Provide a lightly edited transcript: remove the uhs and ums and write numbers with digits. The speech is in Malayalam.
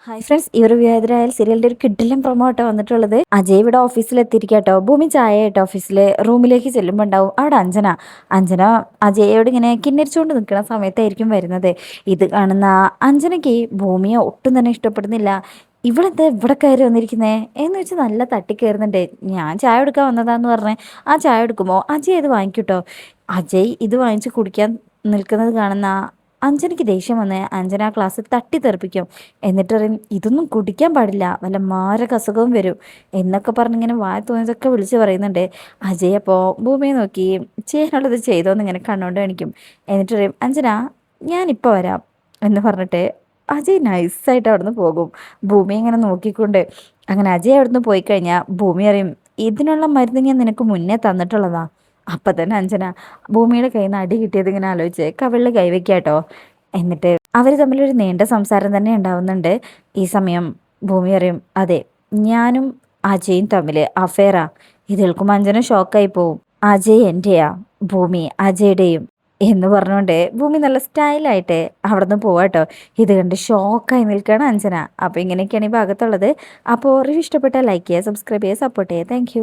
ഹായ് ഫ്രണ്ട്സ്, ഈ ഒരു വിവാഹിതരായാൽ സീരിയലിൻ്റെ ഒരു കിഡിലും പ്രൊമോ ആട്ടോ വന്നിട്ടുള്ളത്. അജയ് ഇവിടെ ഓഫീസിൽ എത്തിയിരിക്കാട്ടോ. ഭൂമി ചായ ആയിട്ട് ഓഫീസിലെ റൂമിലേക്ക് ചെല്ലുമ്പോൾ ഉണ്ടാവും അവിടെ അഞ്ജന അജയോട് ഇങ്ങനെ കിന്നരിച്ചുകൊണ്ട് നിൽക്കുന്ന സമയത്തായിരിക്കും വരുന്നത്. ഇത് കാണുന്ന അഞ്ജനയ്ക്ക് ഭൂമിയെ ഒട്ടും തന്നെ ഇഷ്ടപ്പെടുന്നില്ല. ഇവളെന്താ ഇവിടെ കയറി വന്നിരിക്കുന്നേ എന്ന് വെച്ച് നല്ല തട്ടിക്കയറുന്നുണ്ട്. ഞാൻ ചായ എടുക്കാൻ വന്നതാന്ന് പറഞ്ഞ് ആ ചായ എടുക്കുമ്പോൾ അജയ് ഇത് വാങ്ങിക്കൂട്ടോ. അജയ് ഇത് വാങ്ങിച്ച് കുടിക്കാൻ നിൽക്കുന്നത് കാണുന്ന അഞ്ജനയ്ക്ക് ദേഷ്യം വന്ന് അഞ്ജന ആ ക്ലാസ് തട്ടിത്തെറിപ്പിക്കും. എന്നിട്ട് പറയും, ഇതൊന്നും കുടിക്കാൻ പാടില്ല, വല്ല മാരക അസുഖവും വരും എന്നൊക്കെ പറഞ്ഞിങ്ങനെ വായ തോന്നിയതൊക്കെ വിളിച്ച് പറയുന്നുണ്ട്. അജയ് അപ്പോൾ ഭൂമിയെ നോക്കി ചെയ്യാനുള്ളത് ചെയ്തോന്ന് ഇങ്ങനെ കണ്ണുകൊണ്ട് കാണിക്കും. എന്നിട്ട് പറയും, അഞ്ജന ഞാനിപ്പോൾ വരാം എന്ന് പറഞ്ഞിട്ട് അജയ് നൈസായിട്ട് അവിടുന്ന് പോകും. ഭൂമി ഇങ്ങനെ നോക്കിക്കൊണ്ട്. അങ്ങനെ അജയ് അവിടുന്ന് പോയി കഴിഞ്ഞാൽ ഭൂമി അറിയും, ഇതിനുള്ള മരുന്ന് ഞാൻ നിനക്ക് മുന്നേ തന്നിട്ടുള്ളതാ. അപ്പം തന്നെ അഞ്ജന ഭൂമിയുടെ കയ്യിൽ നിന്ന് അടി കിട്ടിയത് ഇങ്ങനെ ആലോചിച്ച് കവിളിൽ കൈവയ്ക്കാട്ടോ. എന്നിട്ട് അവർ തമ്മിലൊരു നീണ്ട സംസാരം തന്നെ ഉണ്ടാവുന്നുണ്ട്. ഈ സമയം ഭൂമി അറിയും, അതെ ഞാനും അജയും തമ്മിൽ അഫെയറാ. ഇത് കേൾക്കുമ്പോൾ അഞ്ജന ഷോക്കായി പോവും. അജയ് എൻ്റെയാ, ഭൂമി അജയുടെയും എന്ന് പറഞ്ഞുകൊണ്ട് ഭൂമി നല്ല സ്റ്റൈലായിട്ട് അവിടെ നിന്ന് പോവാട്ടോ. ഇത് കണ്ട് ഷോക്കായി നിൽക്കുകയാണ് അഞ്ജന. അപ്പോൾ ഇങ്ങനെയൊക്കെയാണ് ഈ ഭാഗത്തുള്ളത്. അപ്പോൾ റിവ്യൂ ഇഷ്ടപ്പെട്ടാൽ ലൈക്ക് ചെയ്യുക, സബ്സ്ക്രൈബ് ചെയ്യുക, സപ്പോർട്ട് ചെയ്യുക. താങ്ക്